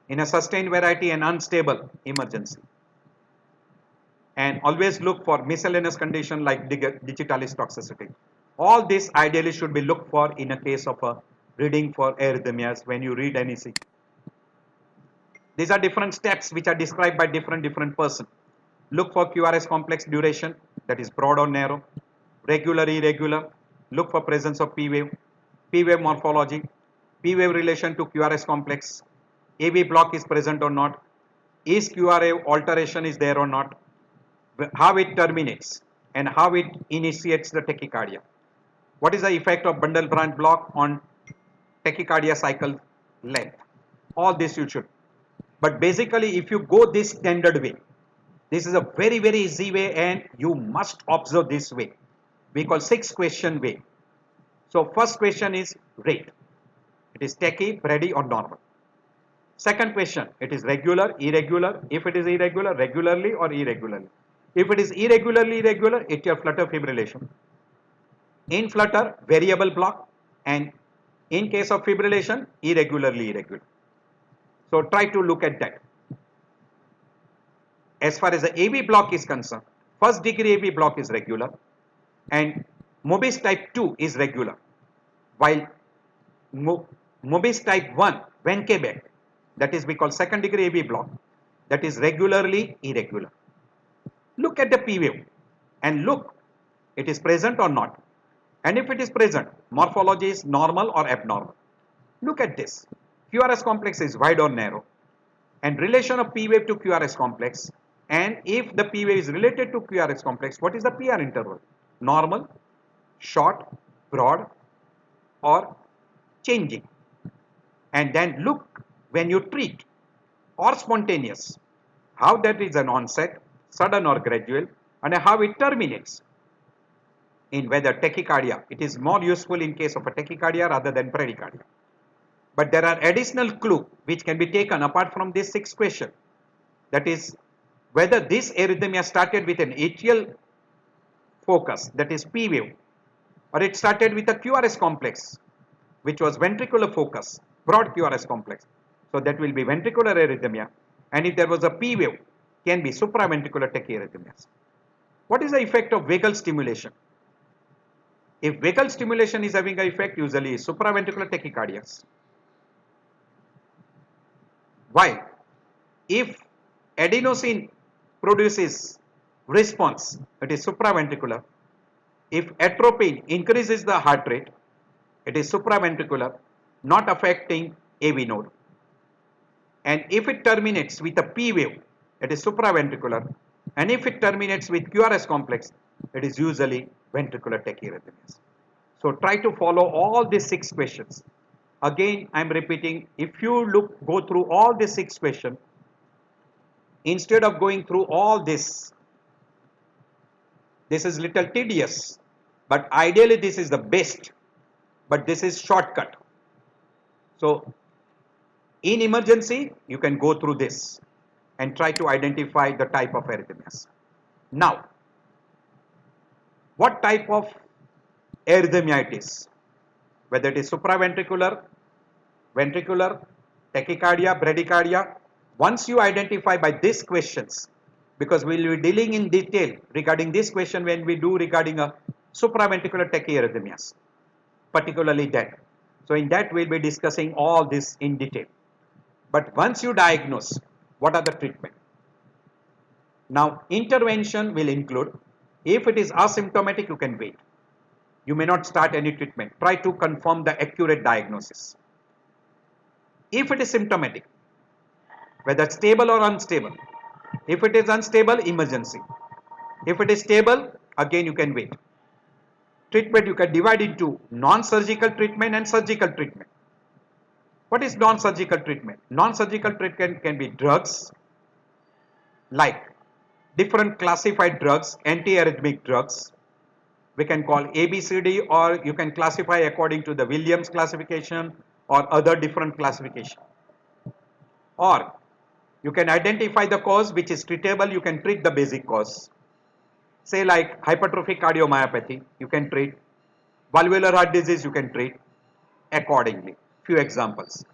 In a sustained variety, an unstable emergency. And always look for miscellaneous condition like digitalis toxicity. All this ideally should be looked for in a case of a reading for arrhythmias when you read an ECG. These are different steps which are described by different person. Look for QRS complex duration, that is broad or narrow. Regular, irregular, look for presence of P wave, P wave morphology, P wave relation to QRS complex, AV block is present or not, is QRA alteration is there or not, how it terminates and how it initiates the tachycardia. What is the effect of bundle branch block on tachycardia cycle length? All this you should. But basically if you go this standard way, this is a very easy way and you must observe this way. We call 6 question way. So first question is rate. It is tachy, Brady or normal. Second question, it is regular, irregular. If it is irregular, regularly or irregularly. If it is irregularly irregular, atrial flutter fibrillation. In flutter, variable block, and in case of fibrillation, irregularly irregular. So try to look at that. As far as the AV block is concerned, first degree AV block is regular and Mobis type 2 is regular, while Mobis type 1, Venkebeck, that is we call second degree AV block, that is regularly irregular. Look at the P wave and look, it is present or not. And if it is present, morphology is normal or abnormal. Look at this. QRS complex is wide or narrow. And relation of P wave to QRS complex. And if the P wave is related to QRS complex, what is the PR interval? Normal, short, broad, or changing. And then look when you treat or spontaneous, how that is an onset, sudden or gradual, and how it terminates. In whether tachycardia, it is more useful in case of a tachycardia rather than bradycardia. But there are additional clues which can be taken apart from this 6 question. That is whether this arrhythmia started with an atrial focus, that is P wave, or it started with a QRS complex, which was ventricular focus, broad QRS complex. So that will be ventricular arrhythmia. And if there was a P wave, can be supraventricular tachyarrhythmias. What is the effect of vagal stimulation? If vagal stimulation is having an effect, usually supraventricular tachycardias. Why? If adenosine produces response, it is supraventricular. If atropine increases the heart rate, it is supraventricular, not affecting AV node. And if it terminates with a P wave, it is supraventricular. And if it terminates with QRS complex, it is usually ventricular tachyarrhythmias. So try to follow all these 6 questions. Again, I am repeating, if you go through all these 6 questions, instead of going through all this is little tedious, but ideally this is the best, but this is shortcut. So in emergency, you can go through this and try to identify the type of arrhythmias. Now, what type of arrhythmia it is? Whether it is supraventricular, ventricular, tachycardia, bradycardia. Once you identify by these questions, because we will be dealing in detail regarding this question when we do regarding a supraventricular tachyarrhythmias, particularly that. So in that we will be discussing all this in detail. But once you diagnose, what are the treatment? Now intervention will include, if it is asymptomatic, you can wait. You may not start any treatment. Try to confirm the accurate diagnosis. If it is symptomatic, whether stable or unstable, if it is unstable, emergency. If it is stable, again you can wait. Treatment you can divide into non-surgical treatment and surgical treatment. What is non-surgical treatment? Non-surgical treatment can be drugs, like different classified drugs, antiarrhythmic drugs. We can call ABCD, or you can classify according to the Williams classification or other different classification. Or you can identify the cause which is treatable, you can treat the basic cause. Say like hypertrophic cardiomyopathy, you can treat. Valvular heart disease, you can treat accordingly. Few examples.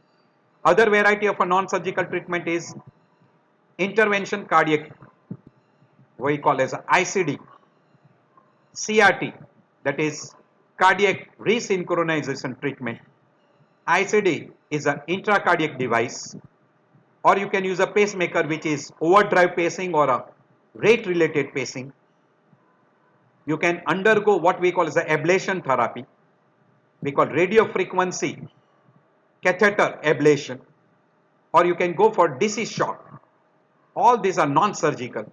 Other variety of a non-surgical treatment is intervention cardiac, we call as ICD, CRT, that is cardiac resynchronization treatment. ICD is an intracardiac device, or you can use a pacemaker which is overdrive pacing or a rate related pacing. You can undergo what we call as a ablation therapy. We call radio frequency catheter ablation, or you can go for DC shock. All these are non-surgical,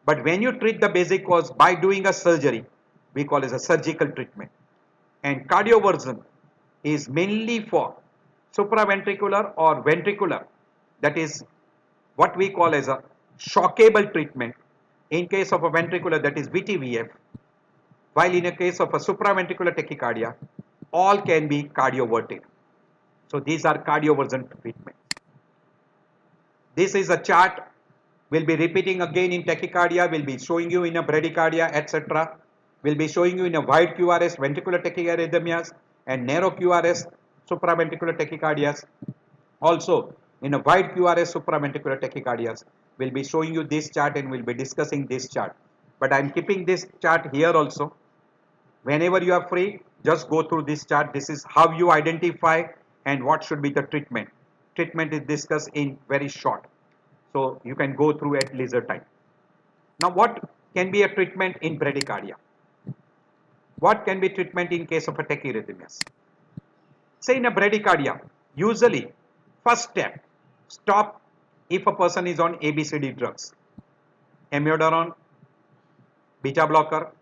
but when you treat the basic cause by doing a surgery, we call as a surgical treatment. And cardioversion is mainly for supraventricular or ventricular, that is what we call as a shockable treatment. In case of a ventricular, that is VTVF, while in a case of a supraventricular tachycardia, all can be cardioverted. So these are cardioversion treatment. This is a chart. We'll be repeating again in tachycardia. We'll be showing you in a bradycardia, etc. We'll be showing you in a wide QRS, ventricular tachyarrhythmias, and narrow QRS, supraventricular tachycardias. Also, in a wide QRS, supraventricular tachycardias, we'll be showing you this chart and we'll be discussing this chart. But I'm keeping this chart here also. Whenever you are free, just go through this chart. This is how you identify and what should be the treatment. Treatment is discussed in very short, so you can go through at leisure time. Now what can be a treatment in bradycardia? What can be treatment in case of a tachyarrhythmias? Say in a bradycardia, usually first step, stop if a person is on ABCD drugs, amiodarone, beta blocker,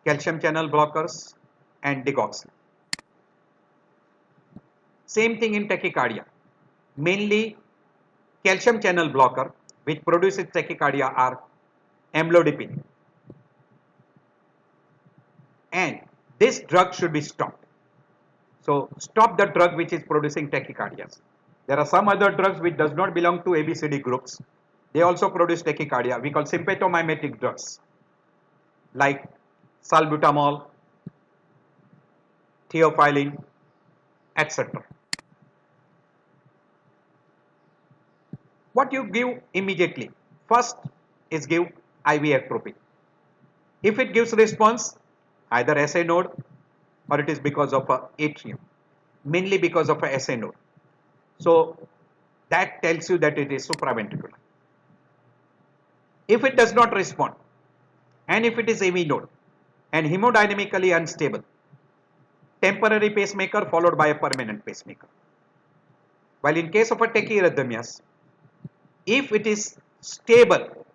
calcium channel blockers, and digoxin. Same thing in tachycardia. Mainly calcium channel blocker which produces tachycardia are amlodipine, and this drug should be stopped. So stop the drug which is producing tachycardias. There are some other drugs which does not belong to ABCD groups. They also produce tachycardia. We call sympathomimetic drugs like salbutamol, theophylline, etc. What you give immediately? First is give IV atropine. If it gives response, either SA node or it is because of a atrium, mainly because of a SA node. So that tells you that it is supraventricular. If it does not respond, and if it is AV node and hemodynamically unstable, temporary pacemaker followed by a permanent pacemaker. While in case of a tachyarrhythmias, if it is stable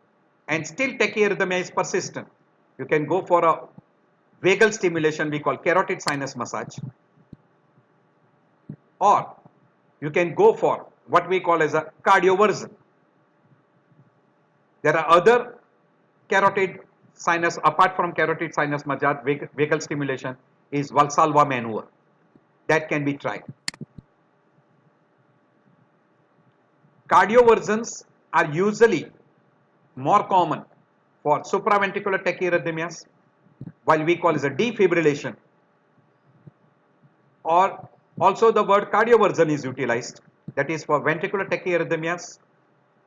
and still tachyarrhythmia is persistent, you can go for a vagal stimulation we call carotid sinus massage, or you can go for what we call as a cardioversion. There are other carotid sinus, apart from carotid sinus massage, vagal stimulation is Valsalva maneuver. That can be tried. Cardioversions are usually more common for supraventricular tachyarrhythmias, while we call as a defibrillation, or also the word cardioversion is utilized, that is for ventricular tachyarrhythmias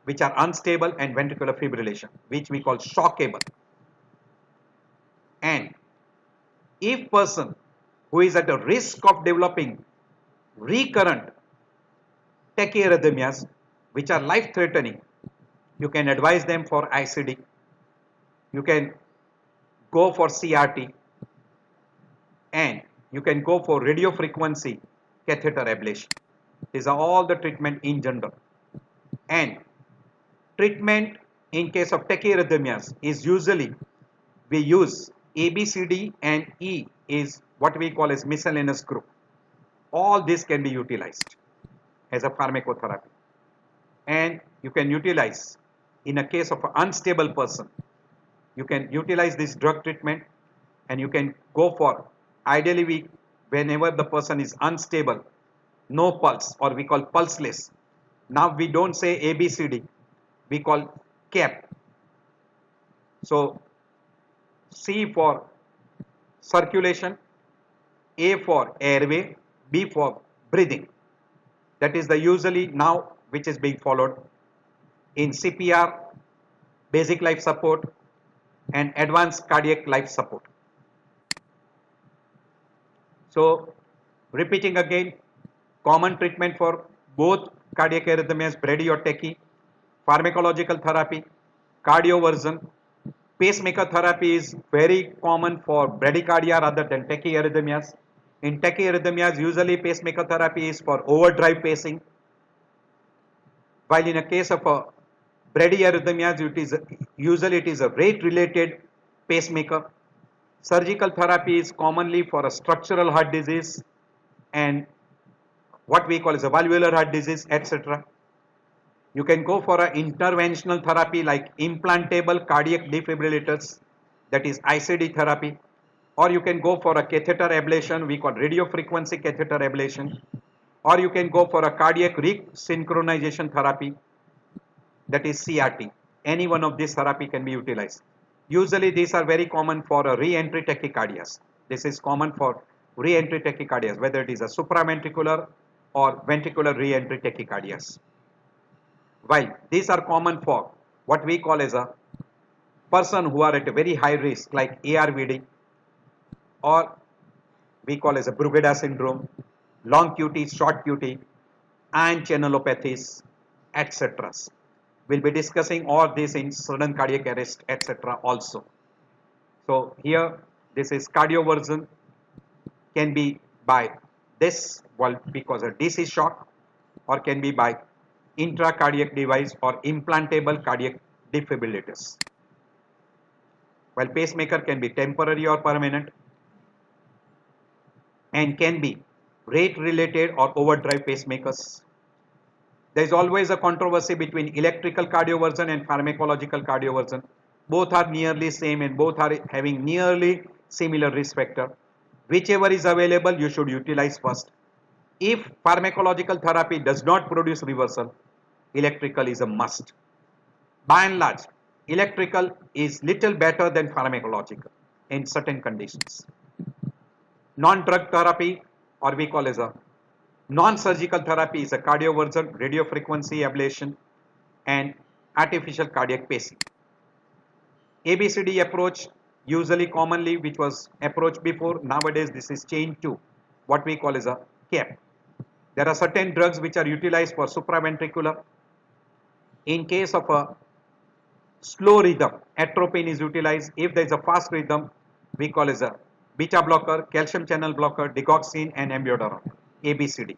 which are unstable and ventricular fibrillation, which we call shockable. And if person who is at a risk of developing recurrent tachyarrhythmias which are life threatening, you can advise them for ICD, you can go for CRT, and you can go for radio frequency catheter ablation. These are all the treatment in general. And treatment in case of tachyarrhythmias is usually we use A, B, C, D and E is what we call as miscellaneous group. All this can be utilized as a pharmacotherapy. And you can utilize in a case of an unstable person, you can utilize this drug treatment, and you can go for ideally whenever the person is unstable, no pulse, or we call pulseless. Now we don't say ABCD, we call CAP. So C for circulation, A for airway, B for breathing. That is the usually now which is being followed in CPR, basic life support and advanced cardiac life support. So repeating again, common treatment for both cardiac arrhythmias, brady or tachy, pharmacological therapy, cardioversion, pacemaker therapy is very common for bradycardia rather than tachyarrhythmias. In tachyarrhythmias, usually pacemaker therapy is for overdrive pacing, while in a case of a bradyarrhythmias, usually it is a rate-related pacemaker. Surgical therapy is commonly for a structural heart disease and what we call as a valvular heart disease, etc. You can go for an interventional therapy like implantable cardiac defibrillators, that is ICD therapy, or you can go for a catheter ablation, we call radio frequency catheter ablation, or you can go for a cardiac resynchronization therapy, that is CRT. Any one of these therapy can be utilized. Usually these are very common for a re-entry tachycardias. This is common for re-entry tachycardias, whether it is a supraventricular or ventricular re-entry tachycardias. While these are common for what we call as a person who are at a very high risk like ARVD, or we call as a Brugada syndrome, long QT, short QT, ion channelopathies, etc. We'll be discussing all this in sudden cardiac arrest, etc. also. So here this is cardioversion, can be by this, well, because of DC shock, or can be by intracardiac device or implantable cardiac defibrillators. While pacemaker can be temporary or permanent and can be rate related or overdrive pacemakers. There is always a controversy between electrical cardioversion and pharmacological cardioversion. Both are nearly same and both are having nearly similar risk factor. Whichever is available, you should utilize first. If pharmacological therapy does not produce reversal, electrical is a must. By and large, electrical is little better than pharmacological in certain conditions. Non-drug therapy, or we call as a non-surgical therapy, is a cardioversion, radio frequency ablation and artificial cardiac pacing. ABCD approach, usually commonly which was approached before, nowadays this is changed to what we call as a CAP. There are certain drugs which are utilized for supraventricular. In case of a slow rhythm, atropine is utilized. If there is a fast rhythm, we call as a beta blocker, calcium channel blocker, digoxin and amiodarone, ABCD.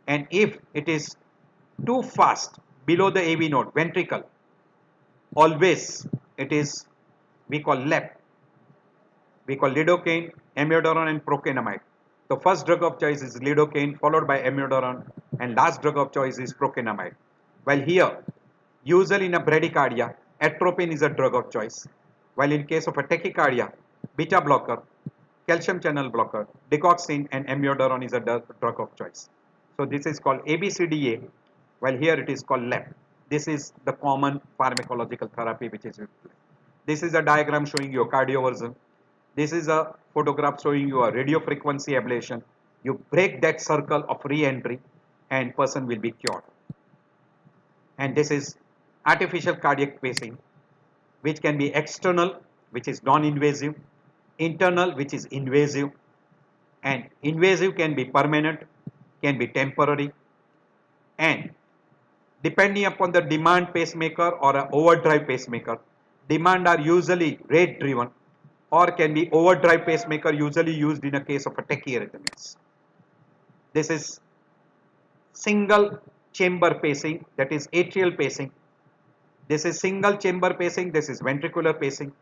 And if it is too fast, below the AV node, ventricle, always it is, we call LEP, We call lidocaine, amiodarone and procainamide. The first drug of choice is lidocaine followed by amiodarone and last drug of choice is procainamide. While here, usually in a bradycardia, atropine is a drug of choice. While in case of a tachycardia, beta blocker, calcium channel blocker, digoxin and amiodarone is a drug of choice. So this is called ABCDA, while here it is called LEP. This is the common pharmacological therapy which is used. This is a diagram showing you a cardioversion. This is a photograph showing you a radio frequency ablation. You break that circle of re-entry and person will be cured. And this is artificial cardiac pacing, which can be external, which is non-invasive, internal, which is invasive, and invasive can be permanent, can be temporary, and depending upon the demand pacemaker or an overdrive pacemaker, demand are usually rate driven or can be overdrive pacemaker usually used in a case of a tachyarrhythmias. This is single chamber pacing, that is atrial pacing. This is single chamber pacing, this is ventricular pacing.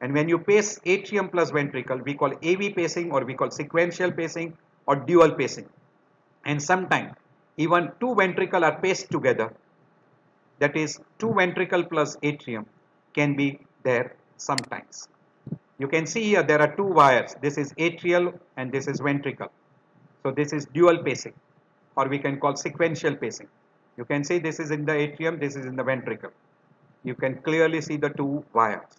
And when you pace atrium plus ventricle, we call AV pacing or we call sequential pacing or dual pacing. And sometimes even two ventricle are paced together, that is two ventricle plus atrium can be there sometimes. You can see here there are two wires, this is atrial and this is ventricle. So this is dual pacing or we can call sequential pacing. You can see this is in the atrium, this is in the ventricle. You can clearly see the two wires.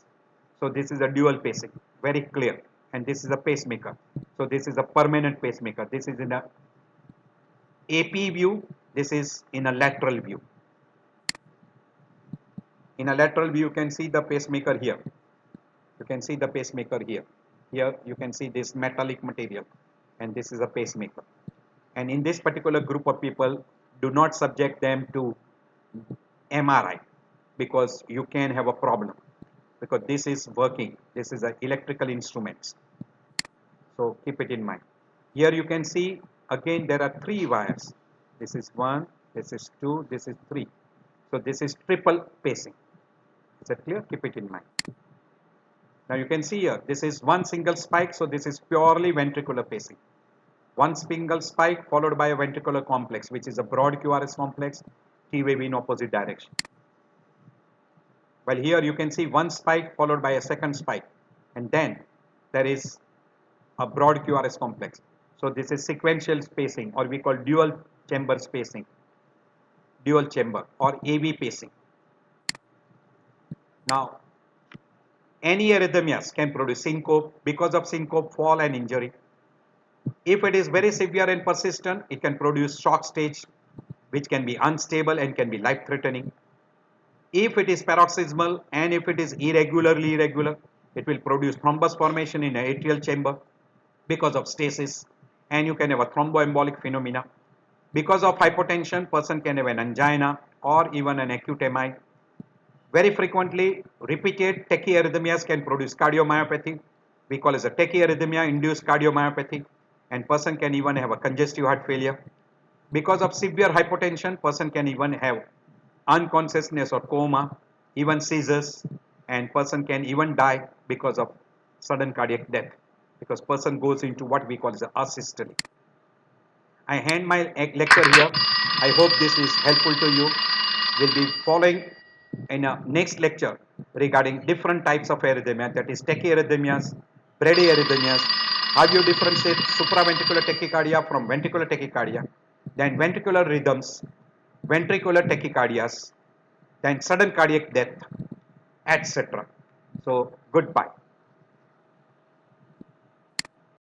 So this is a dual pacing, very clear, and this is a pacemaker. So this is a permanent pacemaker. This is in a AP view, this is in a lateral view. In a lateral view, you can see the pacemaker here. You can see the pacemaker here. Here you can see this metallic material, and this is a pacemaker. And in this particular group of people, do not subject them to MRI because you can have a problem, because this is working, this is a electrical instruments. So keep it in mind. Here you can see again there are three wires. This is 1, this is 2, this is 3. So this is triple pacing. Is that clear? Keep it in mind. Now you can see here this is one single spike, so this is purely ventricular pacing. One single spike followed by a ventricular complex, which is a broad QRS complex, T wave in opposite direction. While here you can see one spike followed by a second spike, and then there is a broad QRS complex. So this is sequential spacing or we call dual chamber spacing, dual chamber or AV pacing. Now any arrhythmias can produce syncope, because of syncope, fall and injury. If it is very severe and persistent, it can produce shock stage, which can be unstable and can be life threatening. If it is paroxysmal and if it is irregularly irregular, it will produce thrombus formation in an atrial chamber because of stasis, and you can have a thromboembolic phenomena. Because of hypotension, person can have an angina or even an acute MI. Very frequently, repeated tachyarrhythmias can produce cardiomyopathy. We call it a tachyarrhythmia induced cardiomyopathy, and person can even have a congestive heart failure. Because of severe hypotension, person can even have unconsciousness or coma, even seizures, and person can even die because of sudden cardiac death, because person goes into what we call as asystole. I hand my lecture here. I hope this is helpful to you. We'll be following in a next lecture regarding different types of arrhythmia, that is tachyarrhythmias, bradyarrhythmias, how you differentiate supraventricular tachycardia from ventricular tachycardia, then ventricular rhythms, ventricular tachycardias, then sudden cardiac death, etc. So goodbye.